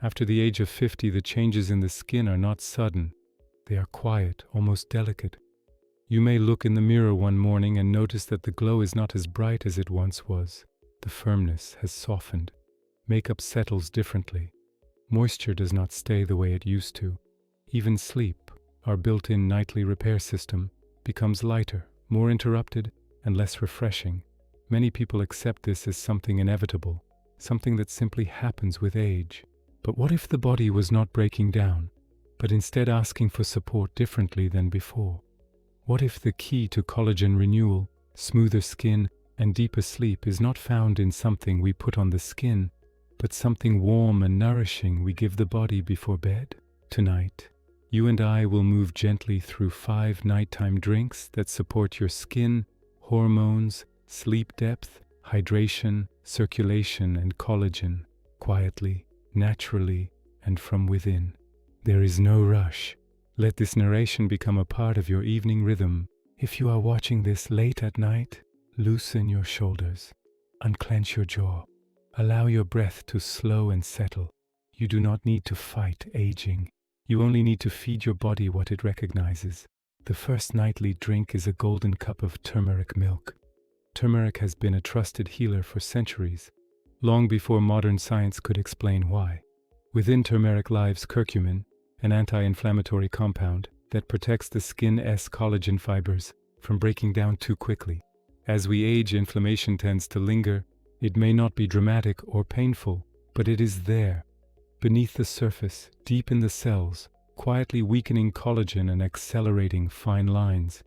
After the age of 50, the changes in the skin are not sudden. They are quiet, almost delicate. You may look in the mirror one morning and notice that the glow is not as bright as it once was. The firmness has softened. Makeup settles differently. Moisture does not stay the way it used to. Even sleep, our built-in nightly repair system, becomes lighter, more interrupted, and less refreshing. Many people accept this as something inevitable, something that simply happens with age. But what if the body was not breaking down, but instead asking for support differently than before? What if the key to collagen renewal, smoother skin, and deeper sleep is not found in something we put on the skin, but something warm and nourishing we give the body before bed? Tonight, you and I will move gently through 5 nighttime drinks that support your skin, hormones, sleep depth, hydration, circulation, and collagen, quietly, naturally, and from within. There is no rush. Let this narration become a part of your evening rhythm. If you are watching this late at night, loosen your shoulders, unclench your jaw, allow your breath to slow and settle. You do not need to fight aging. You only need to feed your body what it recognizes. The first nightly drink is a golden cup of turmeric milk. Turmeric has been a trusted healer for centuries, long before modern science could explain why. Within turmeric lies curcumin, an anti-inflammatory compound that protects the skin's collagen fibers from breaking down too quickly. As we age, inflammation tends to linger. It may not be dramatic or painful, but it is there, beneath the surface, deep in the cells, quietly weakening collagen and accelerating fine lines.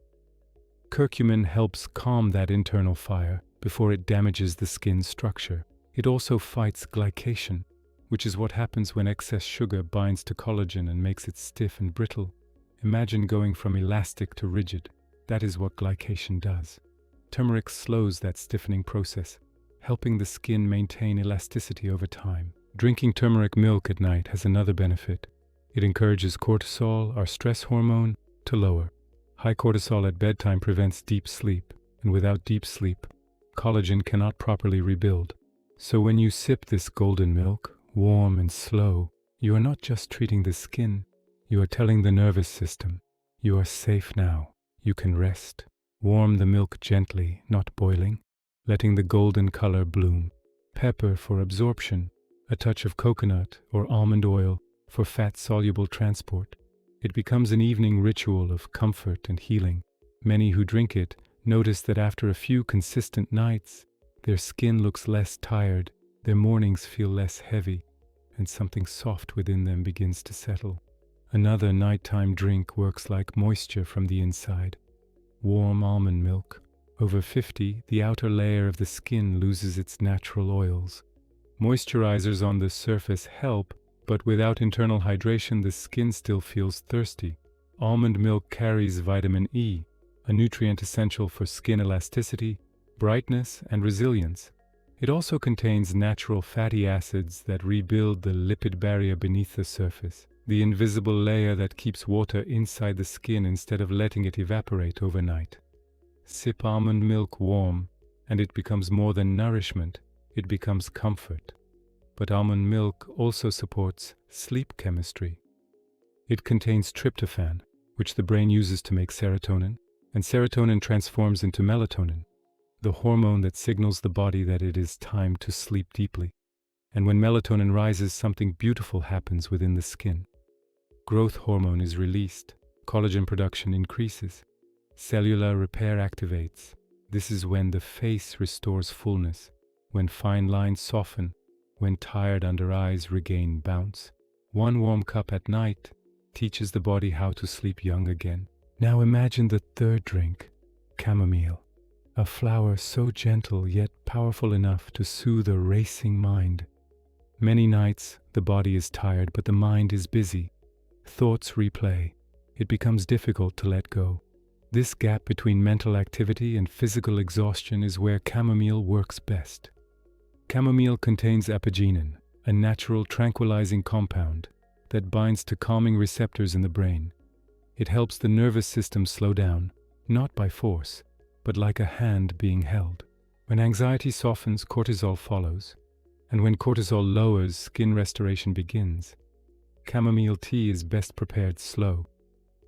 Curcumin helps calm that internal fire before it damages the skin's structure. It also fights glycation, which is what happens when excess sugar binds to collagen and makes it stiff and brittle. Imagine going from elastic to rigid. That is what glycation does. Turmeric slows that stiffening process, helping the skin maintain elasticity over time. Drinking turmeric milk at night has another benefit. It encourages cortisol, our stress hormone, to lower. High cortisol at bedtime prevents deep sleep, and without deep sleep, collagen cannot properly rebuild. So when you sip this golden milk, warm and slow, you are not just treating the skin, you are telling the nervous system, you are safe now, you can rest. Warm the milk gently, not boiling, letting the golden color bloom. Pepper for absorption, a touch of coconut or almond oil for fat-soluble transport. It becomes an evening ritual of comfort and healing. Many who drink it notice that after a few consistent nights, their skin looks less tired, their mornings feel less heavy, and something soft within them begins to settle. Another nighttime drink works like moisture from the inside. Warm almond milk. Over 50, the outer layer of the skin loses its natural oils. Moisturizers on the surface help, but without internal hydration, the skin still feels thirsty. Almond milk carries vitamin E, a nutrient essential for skin elasticity, brightness, and resilience. It also contains natural fatty acids that rebuild the lipid barrier beneath the surface, the invisible layer that keeps water inside the skin instead of letting it evaporate overnight. Sip almond milk warm, and it becomes more than nourishment, it becomes comfort. But almond milk also supports sleep chemistry. It contains tryptophan, which the brain uses to make serotonin, and serotonin transforms into melatonin, the hormone that signals the body that it is time to sleep deeply. And when melatonin rises, something beautiful happens within the skin. Growth hormone is released, collagen production increases, cellular repair activates. This is when the face restores fullness, when fine lines soften, when tired under eyes regain bounce. One warm cup at night teaches the body how to sleep young again. Now imagine the third drink, chamomile, a flower so gentle yet powerful enough to soothe a racing mind. Many nights the body is tired, but the mind is busy. Thoughts replay. It becomes difficult to let go. This gap between mental activity and physical exhaustion is where chamomile works best. Chamomile contains apigenin, a natural tranquilizing compound that binds to calming receptors in the brain. It helps the nervous system slow down, not by force, but like a hand being held. When anxiety softens, cortisol follows. And when cortisol lowers, skin restoration begins. Chamomile tea is best prepared slow.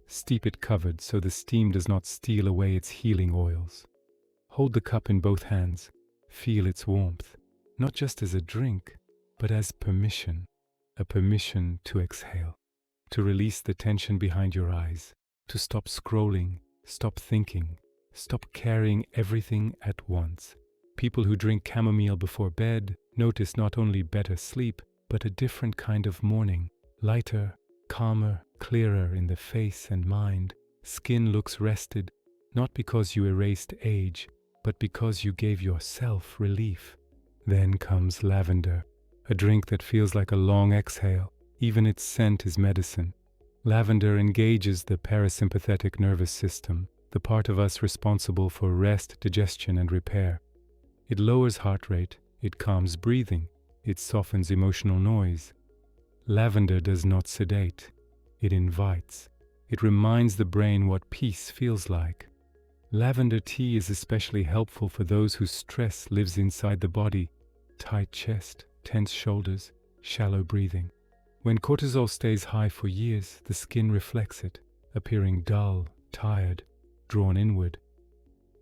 Steep it covered so the steam does not steal away its healing oils. Hold the cup in both hands. Feel its warmth, not just as a drink, but as permission. A permission to exhale, to release the tension behind your eyes, to stop scrolling, stop thinking, stop carrying everything at once. People who drink chamomile before bed notice not only better sleep, but a different kind of morning, lighter, calmer, clearer in the face and mind. Skin looks rested, not because you erased age, but because you gave yourself relief. Then comes lavender, a drink that feels like a long exhale. Even its scent is medicine. Lavender engages the parasympathetic nervous system, the part of us responsible for rest, digestion, and repair. It lowers heart rate, it calms breathing, it softens emotional noise. Lavender does not sedate, it invites. It reminds the brain what peace feels like. Lavender tea is especially helpful for those whose stress lives inside the body. Tight chest, tense shoulders, shallow breathing. When cortisol stays high for years, the skin reflects it, appearing dull, tired, drawn inward.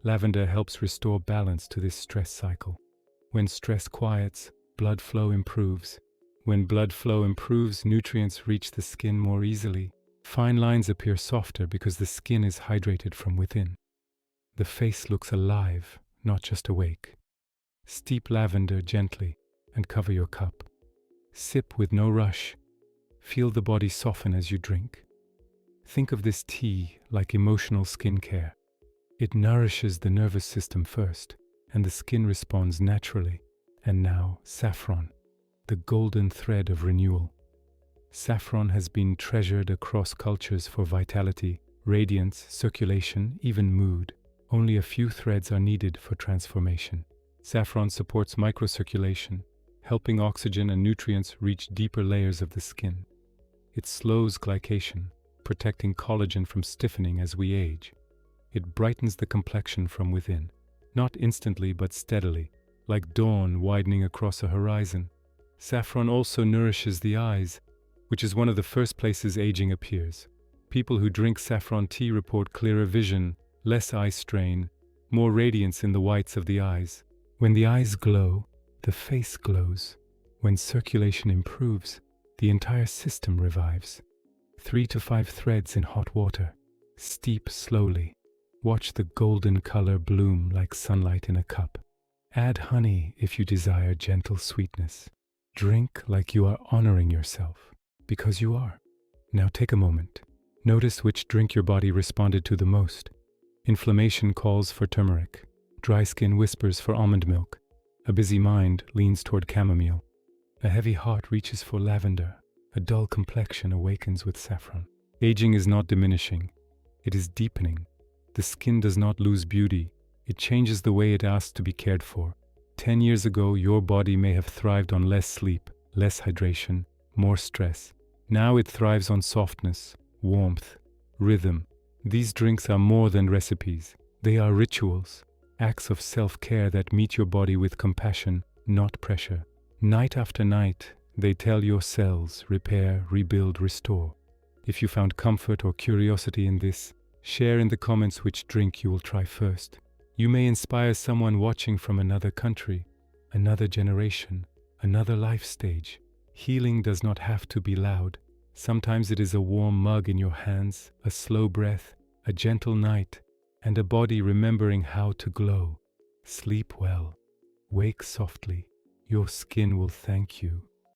Lavender helps restore balance to this stress cycle. When stress quiets, blood flow improves. When blood flow improves, nutrients reach the skin more easily. Fine lines appear softer because the skin is hydrated from within. The face looks alive, not just awake. Steep lavender gently and cover your cup. Sip with no rush. Feel the body soften as you drink. Think of this tea like emotional skincare. It nourishes the nervous system first, and the skin responds naturally. And now, saffron, the golden thread of renewal. Saffron has been treasured across cultures for vitality, radiance, circulation, even mood. Only a few threads are needed for transformation. Saffron supports microcirculation, helping oxygen and nutrients reach deeper layers of the skin. It slows glycation, protecting collagen from stiffening as we age. It brightens the complexion from within, not instantly but steadily, like dawn widening across a horizon. Saffron also nourishes the eyes, which is one of the first places aging appears. People who drink saffron tea report clearer vision, less eye strain, more radiance in the whites of the eyes. When the eyes glow, the face glows. When circulation improves, the entire system revives. 3 to 5 threads in hot water. Steep slowly. Watch the golden color bloom like sunlight in a cup. Add honey if you desire gentle sweetness. Drink like you are honoring yourself, because you are. Now take a moment. Notice which drink your body responded to the most. Inflammation calls for turmeric. Dry skin whispers for almond milk. A busy mind leans toward chamomile. A heavy heart reaches for lavender. A dull complexion awakens with saffron. Aging is not diminishing. It is deepening. The skin does not lose beauty. It changes the way it asks to be cared for. 10 years ago, your body may have thrived on less sleep, less hydration, more stress. Now it thrives on softness, warmth, rhythm. These drinks are more than recipes. They are rituals, acts of self-care that meet your body with compassion, not pressure. Night after night, they tell your cells, repair, rebuild, restore. If you found comfort or curiosity in this, share in the comments which drink you will try first. You may inspire someone watching from another country, another generation, another life stage. Healing does not have to be loud. Sometimes it is a warm mug in your hands, a slow breath, a gentle night, and a body remembering how to glow. Sleep well. Wake softly. Your skin will thank you.